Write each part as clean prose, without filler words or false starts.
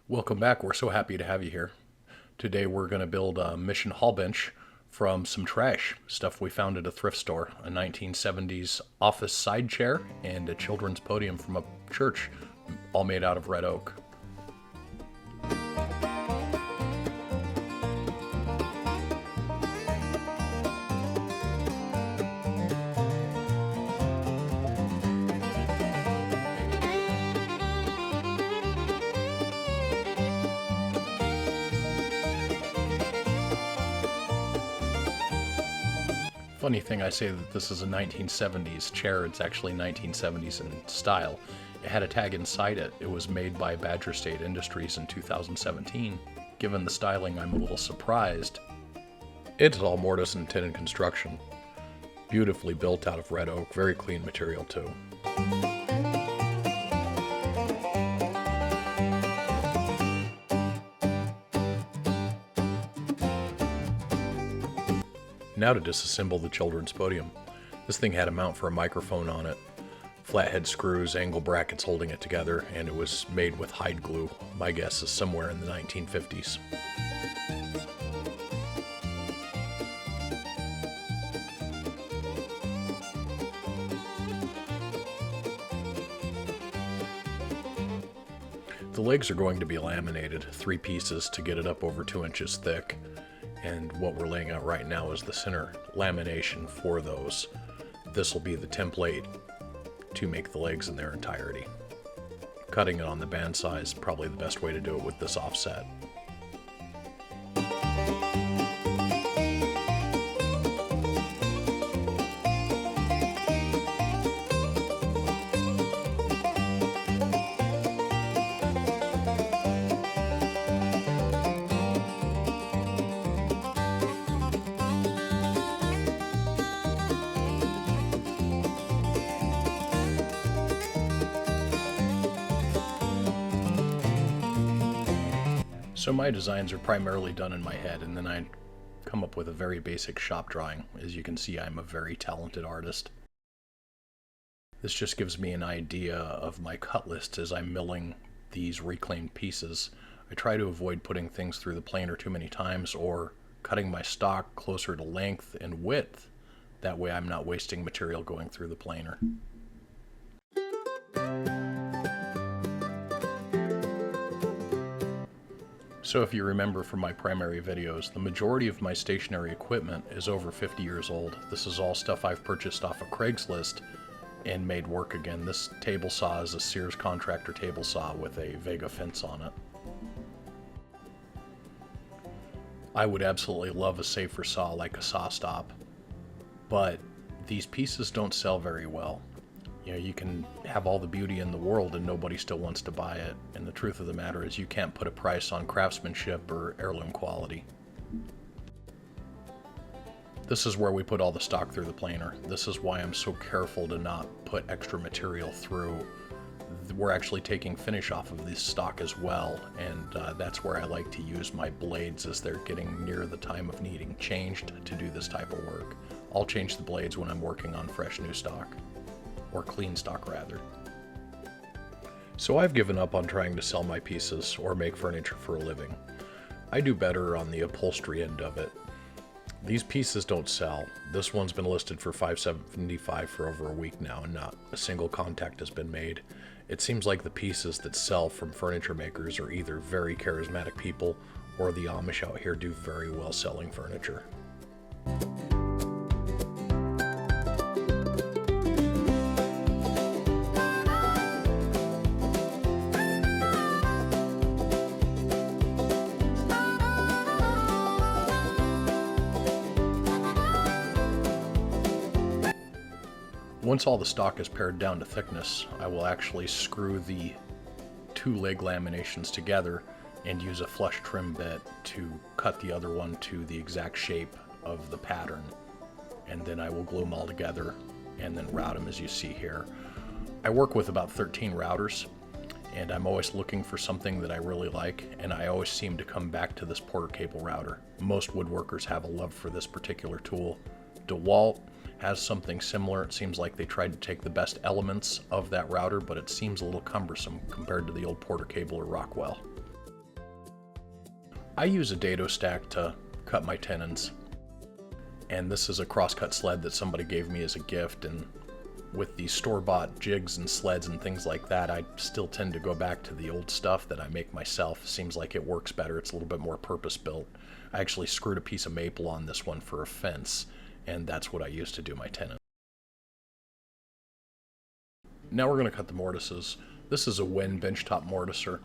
Welcome back. We're so happy to have you here. Today we're going to build a mission hall bench from some trash, stuff we found at a thrift store, a 1970s office side chair, and a children's podium from a church, all made out of red oak. Funny thing, I say that this is a 1970s chair. It's actually 1970s in style. It had a tag inside it. It was made by Badger State Industries in 2017. Given the styling, I'm a little surprised. It's all mortise and tenon construction. Beautifully built out of red oak. Very clean material too. Now to disassemble the children's podium. This thing had a mount for a microphone on it, flathead screws, angle brackets holding it together, and it was made with hide glue. My guess is somewhere in the 1950s. The legs are going to be laminated, 3 pieces to get it up over 2 inches thick. And what we're laying out right now is the center lamination for those. This will be the template to make the legs in their entirety. Cutting it on the bandsaw is probably the best way to do it with this offset. So my designs are primarily done in my head, and then I come up with a very basic shop drawing. As you can see, I'm a very talented artist. This just gives me an idea of my cut list as I'm milling these reclaimed pieces. I try to avoid putting things through the planer too many times or cutting my stock closer to length and width. That way I'm not wasting material going through the planer. So if you remember from my primary videos, the majority of my stationary equipment is over 50 years old. This is all stuff I've purchased off of Craigslist and made work again. This table saw is a Sears contractor table saw with a Vega fence on it. I would absolutely love a safer saw like a SawStop, but these pieces don't sell very well. You know, you can have all the beauty in the world and nobody still wants to buy it. And the truth of the matter is you can't put a price on craftsmanship or heirloom quality. This is where we put all the stock through the planer. This is why I'm so careful to not put extra material through. We're actually taking finish off of this stock as well, and that's where I like to use my blades as they're getting near the time of needing changed to do this type of work. I'll change the blades when I'm working on fresh new stock. Or clean stock rather. So I've given up on trying to sell my pieces or make furniture for a living. I do better on the upholstery end of it. These pieces don't sell. This one's been listed for $575 for over a week now, and not a single contact has been made. It seems like the pieces that sell from furniture makers are either very charismatic people or the Amish out here do very well selling furniture. Once all the stock is pared down to thickness, I will actually screw the 2 leg laminations together and use a flush trim bit to cut the other one to the exact shape of the pattern. And then I will glue them all together and then route them as you see here. I work with about 13 routers, and I'm always looking for something that I really like, and I always seem to come back to this Porter cable router. Most woodworkers have a love for this particular tool. DeWalt has something similar. It seems like they tried to take the best elements of that router, but it seems a little cumbersome compared to the old Porter cable or Rockwell. I use a dado stack to cut my tenons, and this is a crosscut sled that somebody gave me as a gift, and with these store-bought jigs and sleds and things like that, I still tend to go back to the old stuff that I make myself. Seems like it works better. It's a little bit more purpose-built. I actually screwed a piece of maple on this one for a fence, and that's what I use to do my tenon. Now we're going to cut the mortises. This is a Wen benchtop mortiser.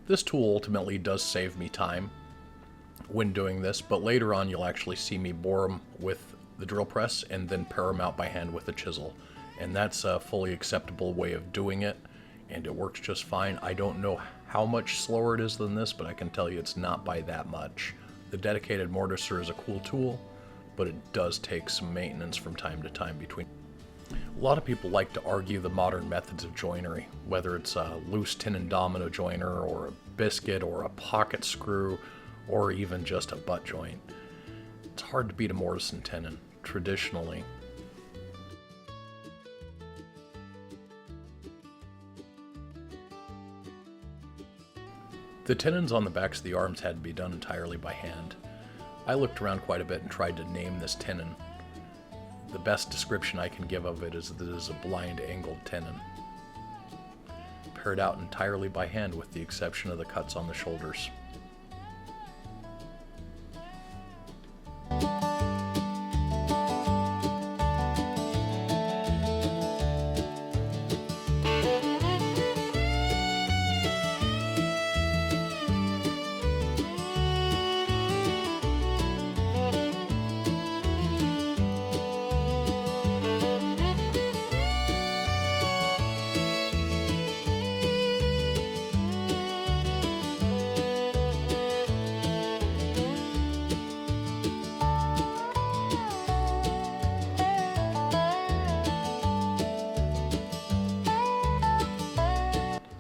This tool ultimately does save me time when doing this, but later on you'll actually see me bore them with the drill press and then pare them out by hand with a chisel. And that's a fully acceptable way of doing it, and it works just fine. I don't know how much slower it is than this, but I can tell you it's not by that much. The dedicated mortiser is a cool tool, but it does take some maintenance from time to time between. A lot of people like to argue the modern methods of joinery, whether it's a loose tenon domino joiner or a biscuit or a pocket screw or even just a butt joint. It's hard to beat a mortise and tenon, traditionally. The tenons on the backs of the arms had to be done entirely by hand. I looked around quite a bit and tried to name this tenon. The best description I can give of it is that it is a blind angled tenon. Pared out entirely by hand with the exception of the cuts on the shoulders.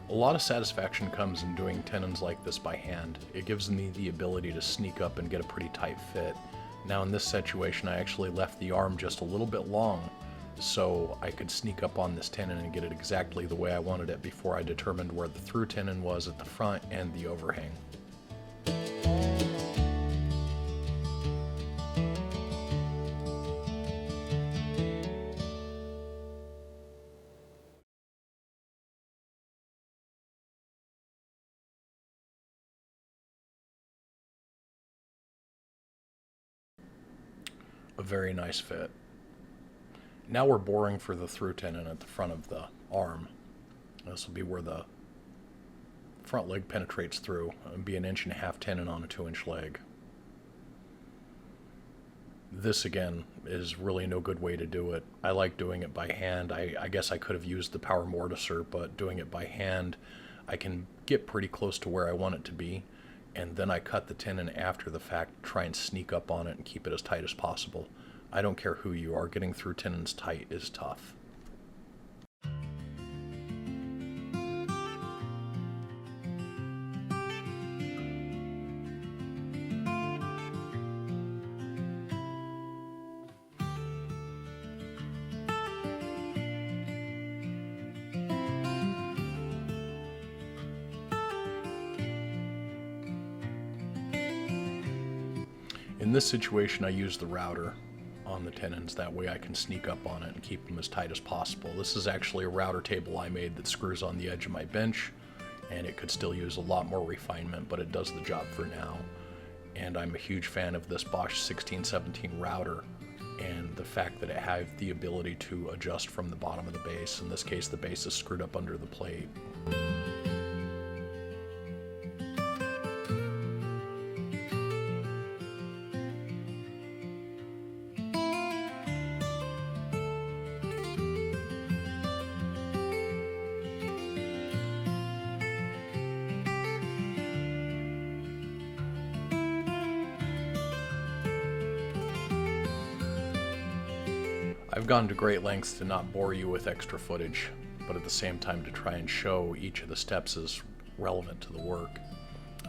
A lot of satisfaction comes in doing tenons like this by hand. It gives me the ability to sneak up and get a pretty tight fit. Now in this situation I actually left the arm just a little bit long so I could sneak up on this tenon and get it exactly the way I wanted it before I determined where the through tenon was at the front and the overhang. A very nice fit. Now we're boring for the through tenon at the front of the arm. This will be where the front leg penetrates through and be an 1.5" tenon on a 2" leg. This again is really no good way to do it. I like doing it by hand. I guess I could have used the power mortiser, but doing it by hand I can get pretty close to where I want it to be, and then I cut the tenon after the fact, try and sneak up on it and keep it as tight as possible. I don't care who you are, getting through tenons tight is tough. In this situation I use the router on the tenons, that way I can sneak up on it and keep them as tight as possible. This is actually a router table I made that screws on the edge of my bench, and it could still use a lot more refinement, but it does the job for now. And I'm a huge fan of this Bosch 1617 router and the fact that it has the ability to adjust from the bottom of the base. In this case the base is screwed up under the plate. I've gone to great lengths to not bore you with extra footage, but at the same time to try and show each of the steps as relevant to the work.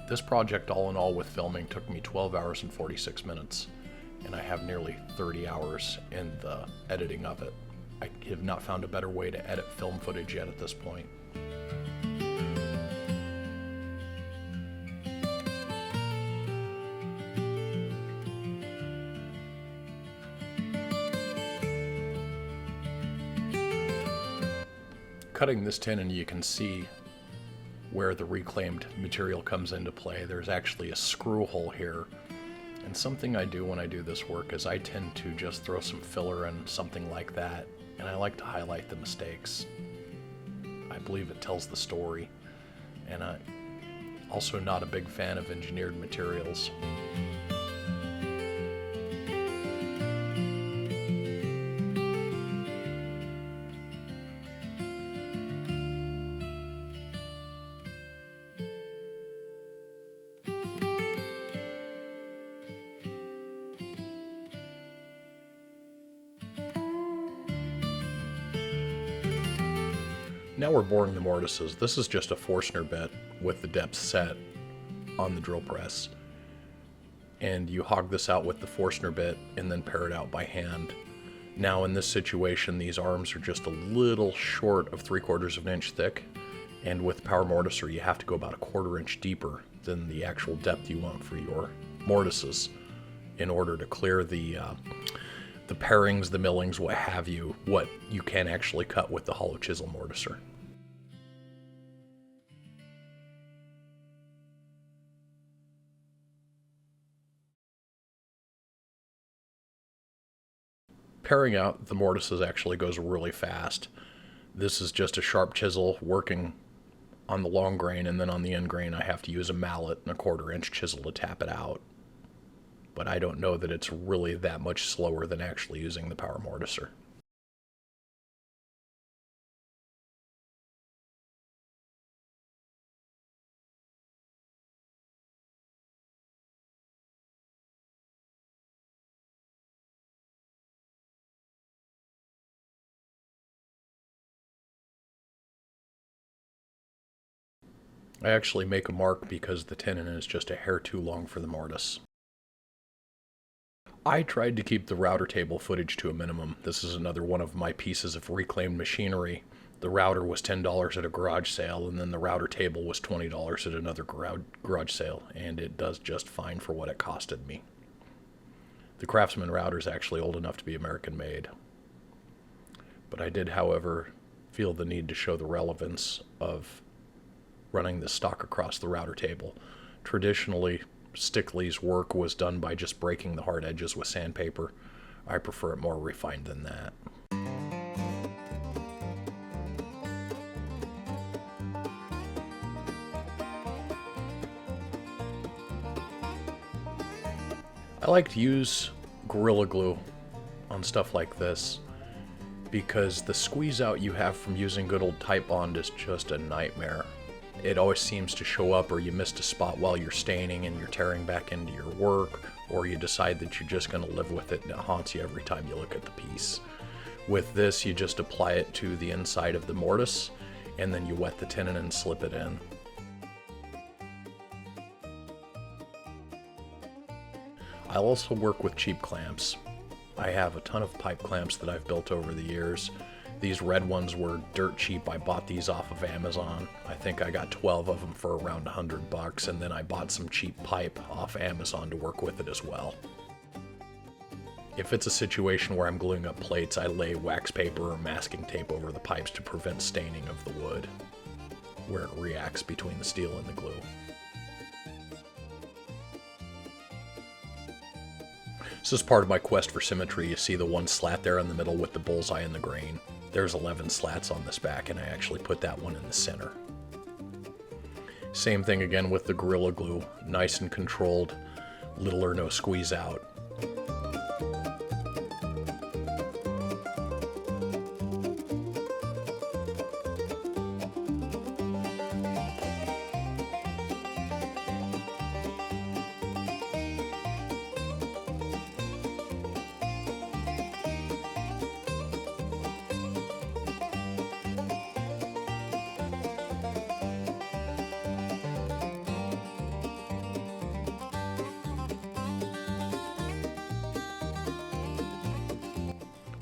This project all in all with filming took me 12 hours and 46 minutes, and I have nearly 30 hours in the editing of it. I have not found a better way to edit film footage yet at this point. Cutting this tenon, you can see where the reclaimed material comes into play. There's actually a screw hole here. And something I do when I do this work is I tend to just throw some filler in something like that, and I like to highlight the mistakes. I believe it tells the story, and I'm also not a big fan of engineered materials. Now we're boring the mortises. This is just a Forstner bit with the depth set on the drill press. And you hog this out with the Forstner bit and then pare it out by hand. Now in this situation, these arms are just a little short of 3/4 of an inch thick. And with power mortiser, you have to go about a 1/4 inch deeper than the actual depth you want for your mortises in order to clear the pairings, the millings, what have you, what you can actually cut with the hollow chisel mortiser. Paring out the mortises actually goes really fast. This is just a sharp chisel working on the long grain, and then on the end grain I have to use a mallet and a 1/4 inch chisel to tap it out. But I don't know that it's really that much slower than actually using the power mortiser. I actually make a mark because the tenon is just a hair too long for the mortise. I tried to keep the router table footage to a minimum. This is another one of my pieces of reclaimed machinery. The router was $10 at a garage sale, and then the router table was $20 at another garage sale, and it does just fine for what it costed me. The Craftsman router is actually old enough to be American made. But I did, however, feel the need to show the relevance of running the stock across the router table. Traditionally, Stickley's work was done by just breaking the hard edges with sandpaper. I prefer it more refined than that. I like to use Gorilla Glue on stuff like this because the squeeze out you have from using good old Type Bond is just a nightmare. It always seems to show up, or you missed a spot while you're staining and you're tearing back into your work, or you decide that you're just going to live with it and it haunts you every time you look at the piece. With this, you just apply it to the inside of the mortise, and then you wet the tenon and slip it in. I'll also work with cheap clamps. I have a ton of pipe clamps that I've built over the years. These red ones were dirt cheap. I bought these off of Amazon. I think I got 12 of them for around $100, and then I bought some cheap pipe off Amazon to work with it as well. If it's a situation where I'm gluing up plates, I lay wax paper or masking tape over the pipes to prevent staining of the wood, where it reacts between the steel and the glue. This is part of my quest for symmetry. You see the one slat there in the middle with the bullseye and the grain. There's 11 slats on this back, and I actually put that one in the center. Same thing again with the Gorilla Glue. Nice and controlled, little or no squeeze out.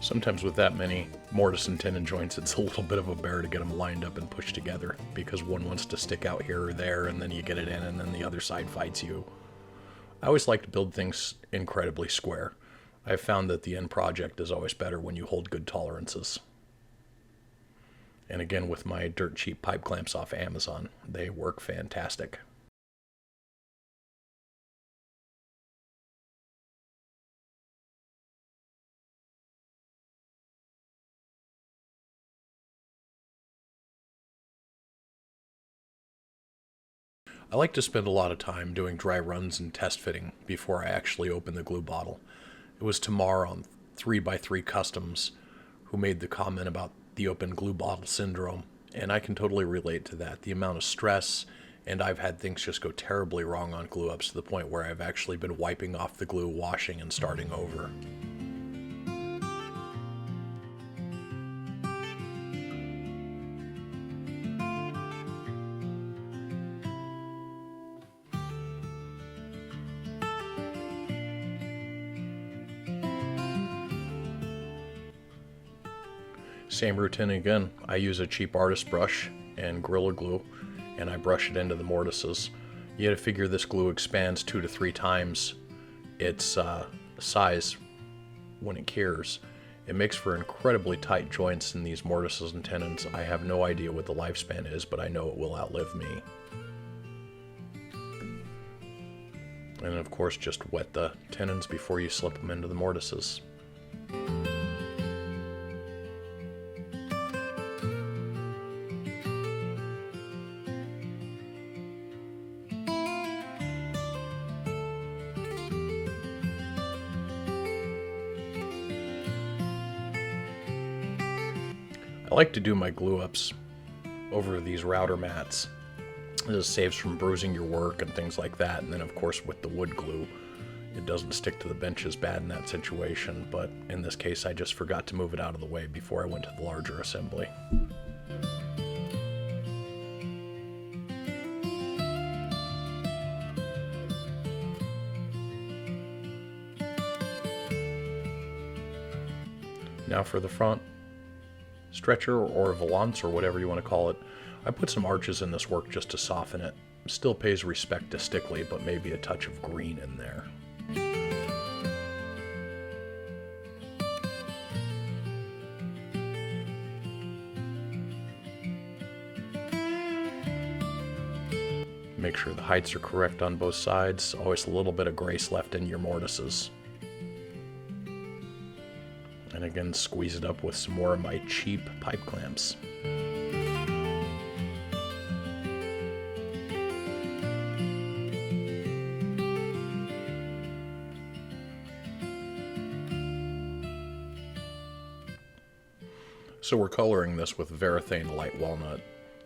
Sometimes with that many mortise and tenon joints, it's a little bit of a bear to get them lined up and pushed together, because one wants to stick out here or there, and then you get it in, and then the other side fights you. I always like to build things incredibly square. I've found that the end project is always better when you hold good tolerances. And again, with my dirt cheap pipe clamps off Amazon, they work fantastic. I like to spend a lot of time doing dry runs and test fitting before I actually open the glue bottle. It was Tamar on 3x3 Customs who made the comment about the open glue bottle syndrome, and I can totally relate to that. The amount of stress, and I've had things just go terribly wrong on glue ups to the point where I've actually been wiping off the glue, washing, and starting over. Same routine again. I use a cheap artist brush and Gorilla Glue, and I brush it into the mortises. You gotta figure this glue expands 2 to 3 times its size when it cures. It makes for incredibly tight joints in these mortises and tenons. I have no idea what the lifespan is, but I know it will outlive me. And of course, just wet the tenons before you slip them into the mortises. I like to do my glue ups over these router mats. This saves from bruising your work and things like that. And then of course with the wood glue, it doesn't stick to the bench as bad in that situation. But in this case, I just forgot to move it out of the way before I went to the larger assembly. Now for the front stretcher or valance or whatever you want to call it. I put some arches in this work just to soften it. Still pays respect to Stickley, but maybe a touch of green in there. Make sure the heights are correct on both sides. Always a little bit of grace left in your mortises. And again, squeeze it up with some more of my cheap pipe clamps. So we're coloring this with Varathane light walnut.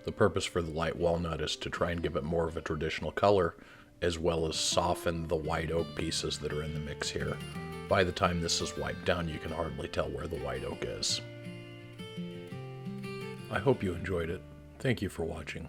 The purpose for the light walnut is to try and give it more of a traditional color, as well as soften the white oak pieces that are in the mix here. By the time this is wiped down, you can hardly tell where the white oak is. I hope you enjoyed it. Thank you for watching.